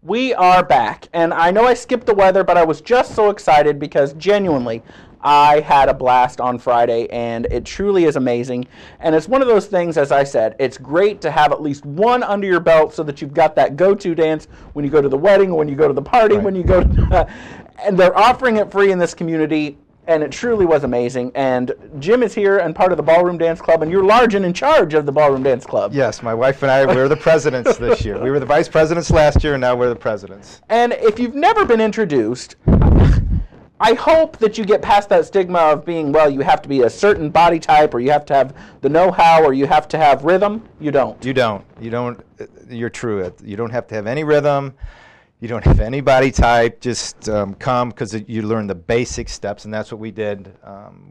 We are back, and I know I skipped the weather, but I was just so excited because genuinely, I had a blast on Friday, and it truly is amazing. And it's one of those things, as I said, it's great to have at least one under your belt so that you've got that go-to dance when you go to the wedding, or when you go to the party, when you go to, and they're offering it free in this community. And it truly was amazing. And Jim is here and part of the Ballroom Dance Club, and you're large and in charge of the Ballroom Dance Club. Yes, my wife and I, we're the presidents this year. We were the vice presidents last year, and now we're the presidents. And if you've never been introduced, I hope that you get past that stigma of being, well, you have to be a certain body type, or you have to have the know-how, or you have to have rhythm. You don't. You don't. You don't. You're true. You don't have to have any rhythm. You don't have any body type. Just come, because you learn the basic steps, and that's what we did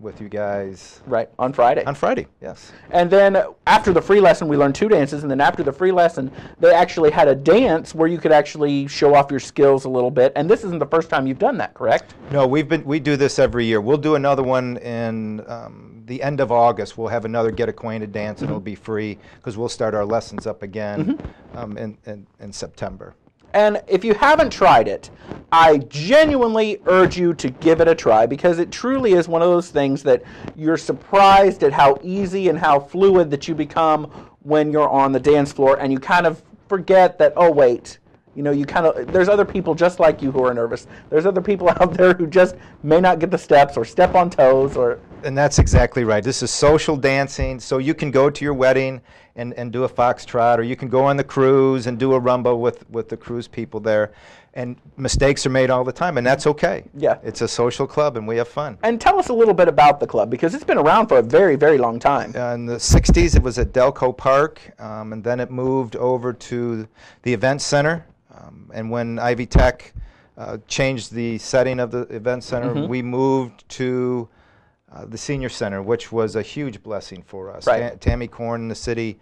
with you guys. Right, on Friday. On Friday, yes. And then after the free lesson, we learned 2 dances, and then after the free lesson, they actually had a dance where you could actually show off your skills a little bit. And this isn't the first time you've done that, correct? No, we do this every year. We'll do another one in the end of August. We'll have another Get Acquainted dance, and it'll be free, because we'll start our lessons up again in September. And if you haven't tried it, I genuinely urge you to give it a try, because it truly is one of those things that you're surprised at how easy and how fluid that you become when you're on the dance floor, and you kind of forget that, oh wait, you know, there's other people just like you who are nervous. There's other people out there who just may not get the steps or step on toes or... And that's exactly right. This is social dancing, so you can go to your wedding and do a foxtrot, or you can go on the cruise and do a rumba with the cruise people there. And mistakes are made all the time, and that's okay. Yeah. It's a social club, and we have fun. And tell us a little bit about the club, because it's been around for a very, very long time. In the 60s, it was at Delco Park, and then it moved over to the event center. And when Ivy Tech changed the setting of the event center, we moved to the senior center, which was a huge blessing for us. Right. Tammy Korn and the city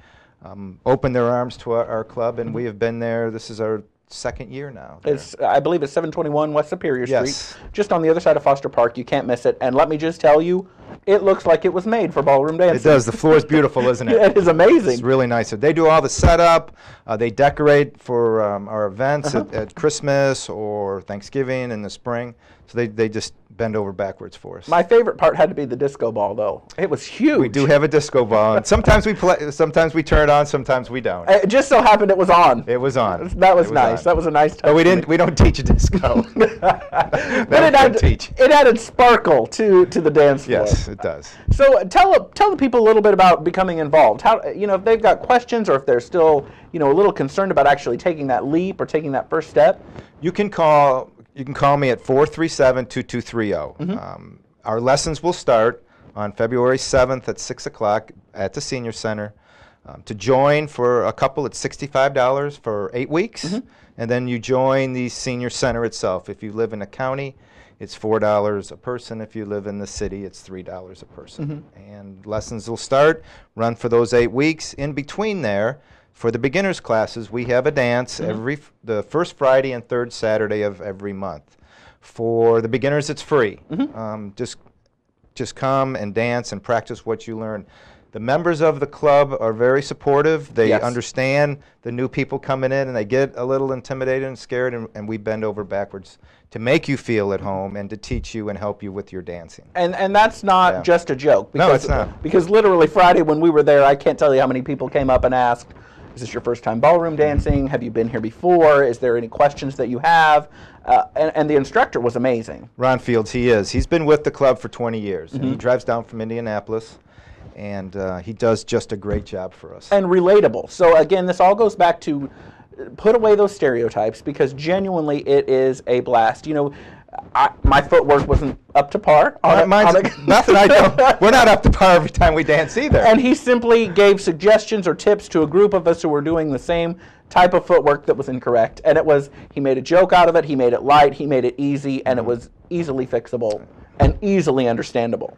opened their arms to our club, and we have been there. This is our 2nd year now. I believe it's 721 West Superior Street, yes. Just on the other side of Foster Park. You can't miss it. And let me just tell you, it looks like it was made for ballroom dancing. It does. The floor is beautiful, isn't it? It is amazing. It's really nice. So they do all the setup. They decorate for our events at Christmas or Thanksgiving in the spring. So they just bend over backwards for us. My favorite part had to be the disco ball, though. It was huge. We do have a disco ball, and sometimes we play. Sometimes we turn it on. Sometimes we don't. It just so happened it was on. It was on. That was nice. That was a nice touch. But we don't teach a disco. But it added sparkle to the dance floor. Yes, it does. So tell the people a little bit about becoming involved. How, if they've got questions, or if they're still a little concerned about actually taking that leap or taking that first step. You can call me at 437-2230. Our lessons will start on February 7th at 6 o'clock at the Senior Center. To join for a couple, it's $65 for 8 weeks, and then you join the Senior Center itself. If you live in a county, it's $4 a person. If you live in the city, it's $3 a person. And lessons will start, run for those 8 weeks. In between there, for the beginners classes, we have a dance the first Friday and third Saturday of every month. For the beginners, it's free. Just come and dance and practice what you learn. The members of the club are very supportive. They understand the new people coming in, and they get a little intimidated and scared, and we bend over backwards to make you feel at home and to teach you and help you with your dancing. And that's not just a joke. Because, no, it's not. Because literally Friday when we were there, I can't tell you how many people came up and asked, is this your first time ballroom dancing? Have you been here before? Is there any questions that you have? And the instructor was amazing. Ron Fields, he is. He's been with the club for 20 years. And he drives down from Indianapolis. And he does just a great job for us. And relatable. So again, this all goes back to put away those stereotypes, because genuinely it is a blast. My footwork wasn't up to par. Nothing. We're not up to par every time we dance either. And he simply gave suggestions or tips to a group of us who were doing the same type of footwork that was incorrect. And he made a joke out of it. He made it light. He made it easy, and it was easily fixable and easily understandable.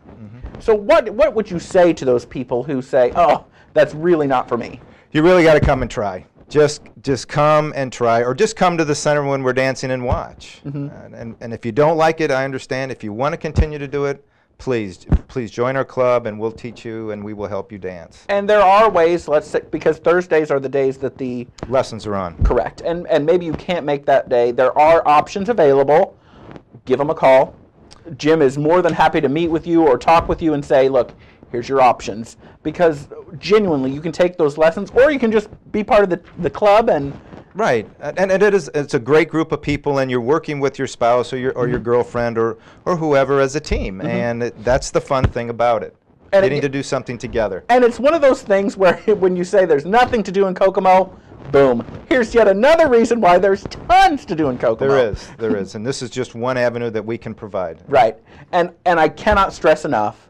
So what would you say to those people who say, oh, that's really not for me? You really got to come and try. Just come and try, or just come to the center when we're dancing and watch. And if you don't like it, I understand. If you want to continue to do it, please join our club, and we'll teach you, and we will help you dance. And there are ways, let's say, because Thursdays are the days that the Lessons are on. correct, and maybe you can't make that day. There are options available. Give them a call. Jim is more than happy to meet with you or talk with you and say, look, here's your options. Because genuinely, you can take those lessons, or you can just be part of the club and. Right, and it's a great group of people, and you're working with your spouse or your girlfriend or whoever as a team, and that's the fun thing about it, And getting to do something together. And it's one of those things where when you say there's nothing to do in Kokomo, boom, here's yet another reason why there's tons to do in Kokomo. There is, and this is just one avenue that we can provide. Right, and I cannot stress enough,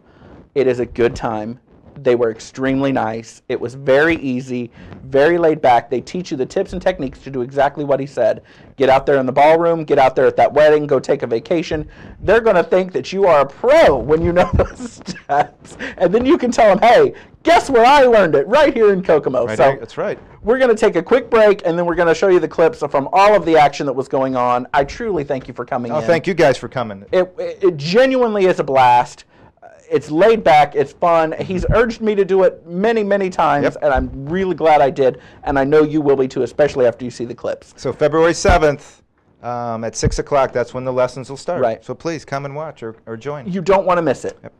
it is a good time. They were extremely nice. It was very easy, very laid back. They teach you the tips and techniques to do exactly what he said. Get out there in the ballroom, get out there at that wedding, go take a vacation. They're going to think that you are a pro when you know those steps. And then you can tell them, hey, guess where I learned it? Right here in Kokomo. Right, so that's right. We're going to take a quick break, and then we're going to show you the clips from all of the action that was going on. I truly thank you for coming in. Oh, thank you guys for coming. It genuinely is a blast. It's laid back. It's fun. He's urged me to do it many, many times, and I'm really glad I did. And I know you will be too, especially after you see the clips. So February 7th at 6 o'clock, that's when the lessons will start. Right. So please come and watch or join. You don't want to miss it. Yep.